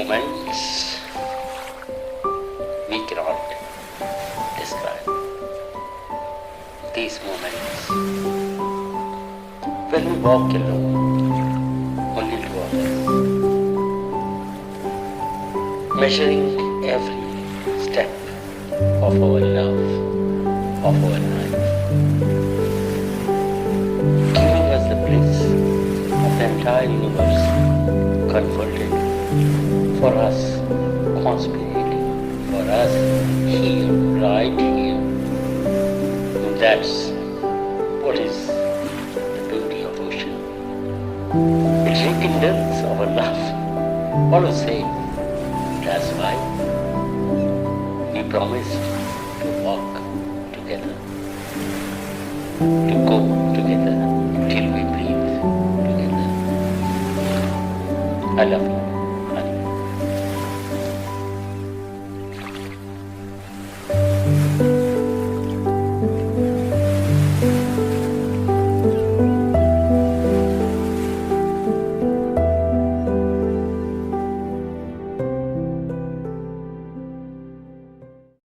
moments we cannot describe. These moments when we walk alone, only two of us, measuring every step of our love, of our life, giving us the bliss of the entire universe converted for us, conspirating for us here, right here. That's what is the beauty of ocean. It rekindles our love. What to say? That's why we promised to walk together, to go together till we breathe together. I love you.